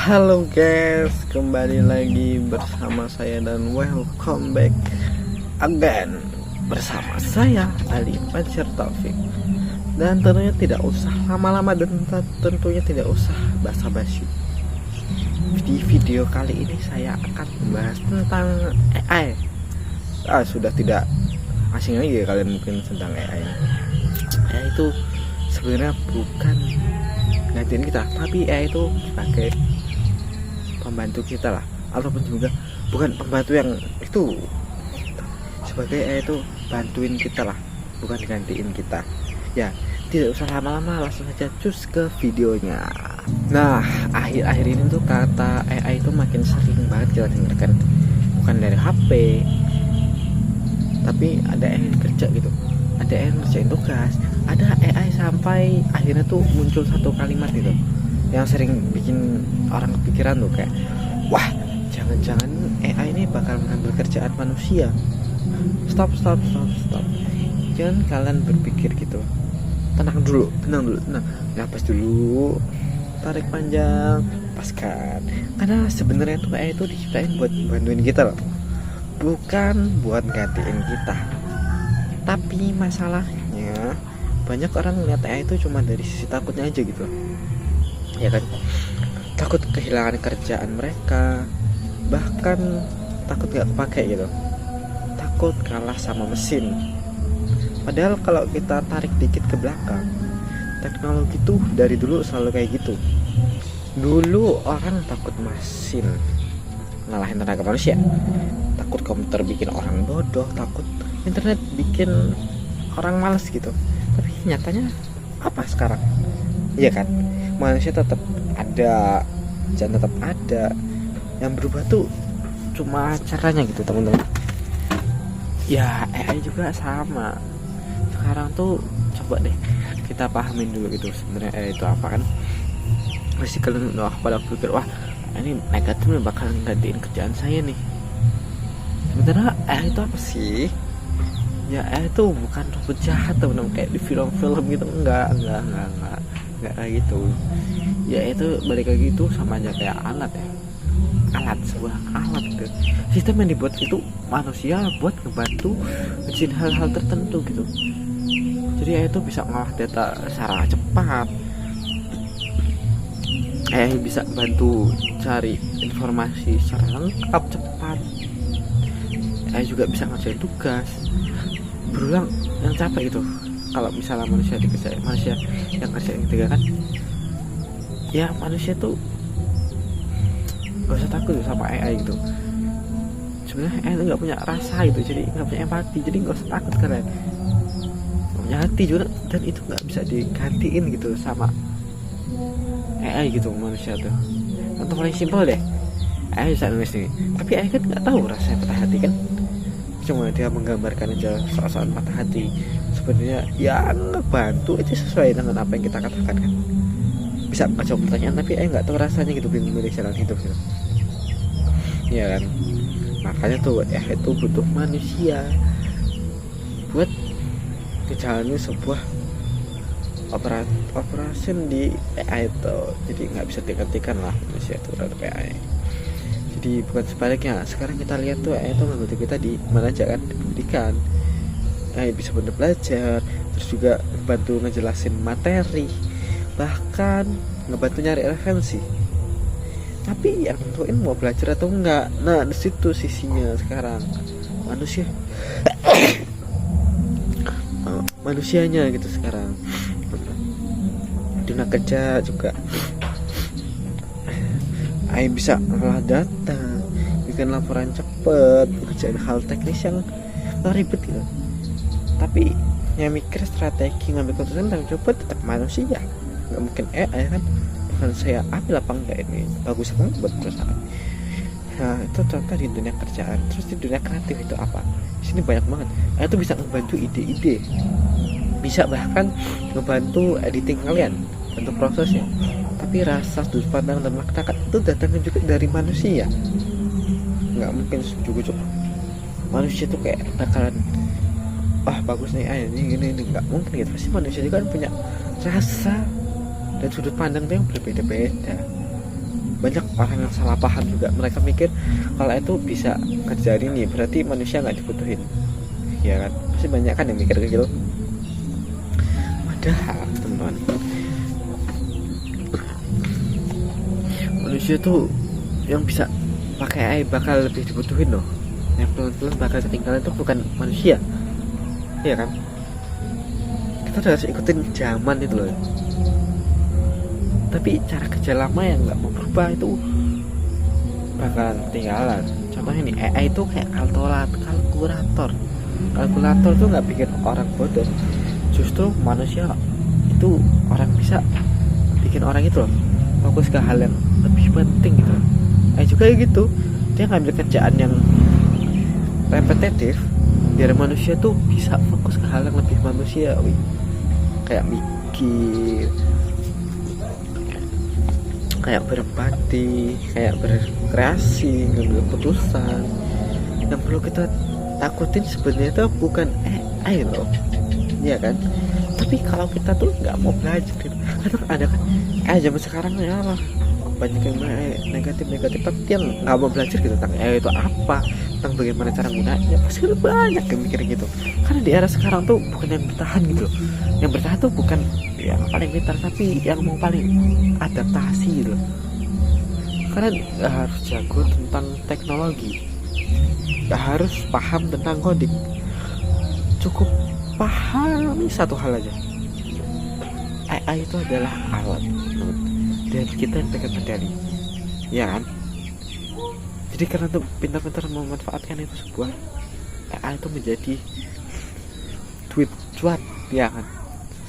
Halo guys, kembali lagi bersama saya dan welcome back again bersama saya Ali Fajar Taufik. Dan tentunya tidak usah lama-lama dan tentunya tidak usah basa-basi. Di video kali ini saya akan membahas tentang AI. Sudah tidak asing lagi ya kalian mungkin tentang AI. AI itu sebenarnya bukan gantiin kita, tapi AI itu sebagai pembantu kita lah, ataupun juga bukan pembantu yang itu, sebagai AI itu bantuin kita lah, bukan gantiin kita. Ya, tidak usah lama-lama, langsung saja cus ke videonya. Nah, akhir-akhir ini tuh kata AI itu makin sering banget kita dengarkan, bukan dari HP, tapi ada AI kerja gitu, ada AI ngerjain tugas, ada AI sampai akhirnya tuh muncul satu kalimat gitu yang sering bikin orang kepikiran tuh kayak, wah, jangan-jangan AI ini bakal mengambil kerjaan manusia. Stop. Jangan kalian berpikir gitu. Tenang dulu. Napas dulu, tarik panjang, lepaskan. Karena sebenarnya tuh AI itu diciptain buat bantuin kita loh, bukan buat gantiin kita. Tapi masalahnya banyak orang ngeliat AI itu cuma dari sisi takutnya aja gitu, ya kan? Takut kehilangan kerjaan mereka, bahkan takut gak kepake gitu, takut kalah sama mesin. Padahal kalau kita tarik dikit ke belakang, teknologi tuh dari dulu selalu kayak gitu. Dulu orang takut mesin ngalahin tenaga manusia, takut komputer bikin orang bodoh, takut internet bikin orang malas gitu. Tapi nyatanya apa sekarang? Iya kan, manusia tetap ada dan tetap ada. Yang berubah tuh cuma caranya gitu teman-teman. Ya, AI juga sama. Sekarang tuh coba deh kita pahamin dulu gitu sebenarnya AI itu apa kan. Pasti kalian udah pada pikir, wah ini negatif nih, bakal gantiin kerjaan saya nih. Sebenarnya AI itu apa sih? Ya, AI itu bukan robot jahat teman-teman kayak di film-film gitu, enggak kayak gitu. Ya itu balik lagi itu sama aja kayak sebuah alat gitu. Sistem yang dibuat itu manusia buat ngebantu ngejin hal-hal tertentu gitu. Jadi AI itu bisa ngolah data secara cepat, AI bisa bantu cari informasi secara lengkap cepat, AI juga bisa ngerjain tugas berulang yang capek gitu. Kalau misalnya manusia yang kerjain ketiga kan, ya manusia tuh gak usah takut sama AI gitu. Sebenarnya AI itu nggak punya rasa gitu, jadi nggak punya empati, jadi nggak usah takut kalian. Gak punya hati juga, dan itu nggak bisa digantiin gitu sama AI gitu manusia tuh. Contoh paling simpel deh, AI bisa nulis nih, tapi AI kan nggak tahu rasanya patah hati kan, cuma dia menggambarkan aja soal patah hati. Sebenarnya ya ngebantu aja sesuai dengan apa yang kita katakan kan, bisa menjawab pertanyaan, tapi nggak tahu rasanya gitu, bingung milih jalan hidup gitu, ya kan? Makanya tuh ya itu butuh manusia buat menjalani sebuah operasi di AI itu. Jadi nggak bisa digantikan lah manusia itu terhadap AI. Jadi bukan sebaliknya. Sekarang kita lihat tuh AI itu membantu kita di mana aja kan, di pendidikan. AI bisa bener belajar, terus juga bantu ngejelasin materi, bahkan ngebantu nyari referensi. Tapi yang nentuin mau belajar atau enggak, nah di situ sisinya sekarang manusianya gitu sekarang. Dunia kerja juga AI bisa ngolah data, bikin laporan cepet, kerjain hal teknis yang ribet gitu. Tapi yang mikir strategi, ngambil keputusan dan coba tetap manusia. Nggak mungkin AI kan, bukan saya ambil apa enggak ini bagus banget buat perusahaan. Nah itu contoh di dunia kerjaan. Terus di dunia kreatif itu apa? Di sini banyak banget. Itu bisa ngebantu ide-ide, bisa bahkan ngebantu editing kalian, bantu prosesnya. Tapi rasa sudut pandang dan makna itu datangnya juga dari manusia. Nggak mungkin cukup manusia tuh kayak bakalan, wah bagus nih ini nggak mungkin gitu. Pasti manusia juga kan punya rasa dan sudut pandang yang berbeda-beda. banyak orang yang salah paham juga. Mereka mikir kalau itu bisa kerjain ini berarti manusia nggak dibutuhin, ya kan? Pasti banyak kan yang mikir kayak gitu. Padahal teman-teman, manusia tuh yang bisa pakai AI bakal lebih dibutuhin loh. Yang pelan-pelan bakal ketinggalan itu bukan manusia, ya kan? Kita udah harus ikutin zaman itu loh. Tapi cara kerja lama yang nggak mau berubah itu bakalan ketinggalan. Contohnya nih, AI itu kayak kalkulator. Kalkulator tuh nggak bikin orang bodoh. Justru manusia itu orang bisa bikin orang itu loh fokus ke hal yang lebih penting gitu. Juga gitu, dia ngambil kerjaan yang repetitif biar manusia tuh bisa fokus ke hal yang lebih manusiawi, kayak mikir, kayak berempati, kayak berkreasi, ngambil keputusan. Yang perlu kita takutin sebenarnya itu bukan AI loh, ya kan? Tapi kalau kita tuh nggak mau belajar gitu. Kadang ada kan zaman sekarang ya lah banyak yang negatif, tapi yang nggak mau belajar gitu tentang AI itu apa, tentang bagaimana cara gunanya. Pasti banyak yang mikir gitu. Karena di era sekarang tuh bukan yang bertahan gitu loh. Yang bertahan tuh bukan yang paling pintar, tapi yang mau paling adaptasi gitu loh. Karena nggak harus jago tentang teknologi, nggak harus paham tentang coding, cukup pahami satu hal aja. AI itu adalah alat dan kita yang pegang kendali, ya kan? Jadi karena tuh pintar-pintar memanfaatkan itu sebuah AI itu menjadi cuat, ya kan?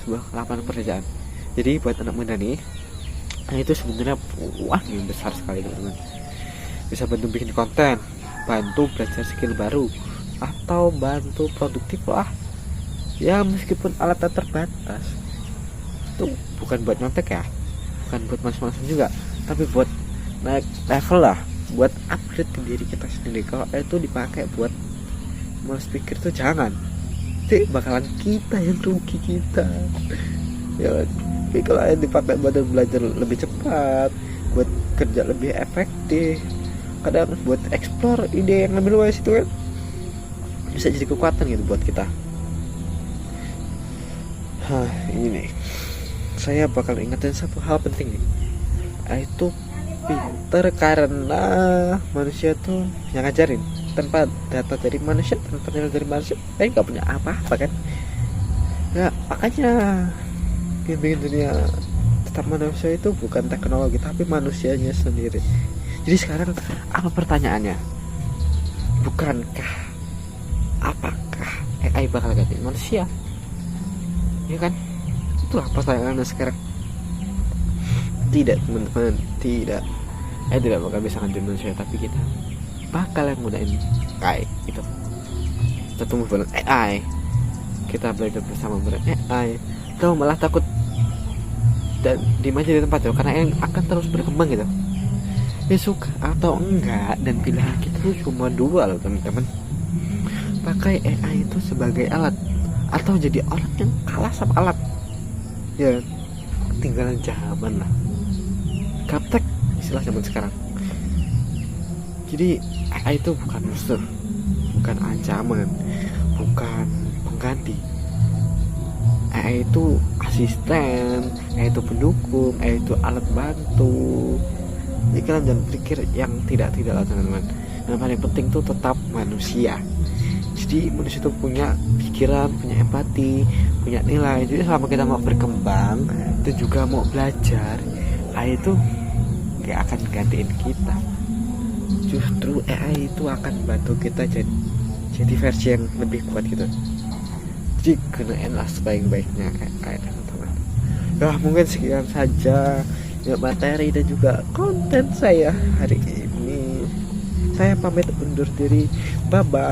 Sebuah lapangan pekerjaan. Jadi buat anak muda nih, itu sebenarnya uang yang besar sekali teman-teman. Bisa bantu bikin konten, bantu belajar skill baru, atau bantu produktif lah. Ya meskipun alatnya terbatas, itu bukan buat nyontek ya, bukan buat mas-masan juga, tapi buat naik level lah, buat upgrade ke diri kita sendiri. Kalau itu dipakai buat malas pikir tuh jangan, nanti bakalan kita yang rugi kita, ya. Tapi kalau yang dipakai buat belajar lebih cepat, buat kerja lebih efektif, kadang buat explore ide yang lebih luas itu kan bisa jadi kekuatan gitu buat kita. Ini saya bakal ingetin satu hal penting nih, yaitu pinter karena manusia tuh yang ngajarin. Tanpa data dari manusia, tanpa data dari manusia, saya nggak punya apa-apa kan. Ya makanya yang bikin dunia tetap manusia itu bukan teknologi, tapi manusianya sendiri. Jadi sekarang apa pertanyaannya? Bukankah apakah AI bakal ganti manusia? Ya kan? Itulah pertanyaannya sekarang. Tidak teman-teman, tidak. Tidak bakal bisa ganti manusia, tapi kita bakal yang mudahin AI gitu. Kita tumbuh bareng AI, kita belajar bersama bareng AI. Atau malah takut dan dimanja di tempat itu karena yang akan terus berkembang gitu. Ya suka atau enggak, dan pilihan kita tuh cuma dua loh teman-teman. Pakai AI itu sebagai alat, atau jadi orang yang kalah sama alat. Ya ketinggalan zaman lah, gaptek istilah zaman sekarang. Jadi AI itu bukan musuh, bukan ancaman, bukan pengganti. AI itu asisten, AI itu pendukung, AI itu alat bantu. Jadi kalian jangan pikir yang tidak lah teman-teman. Yang paling penting tuh tetap manusia. Jadi manusia itu punya pikiran, punya empati, punya nilai. Jadi selama kita mau berkembang dan juga mau belajar, AI itu gak akan gantiin kita. Justru AI itu akan bantu kita jadi versi yang lebih kuat gitu. Jadi gunainlah sebaik-baiknya AI teman-teman. Ya mungkin sekian saja ya materi dan juga konten saya hari ini. Saya pamit undur diri. Bye bye.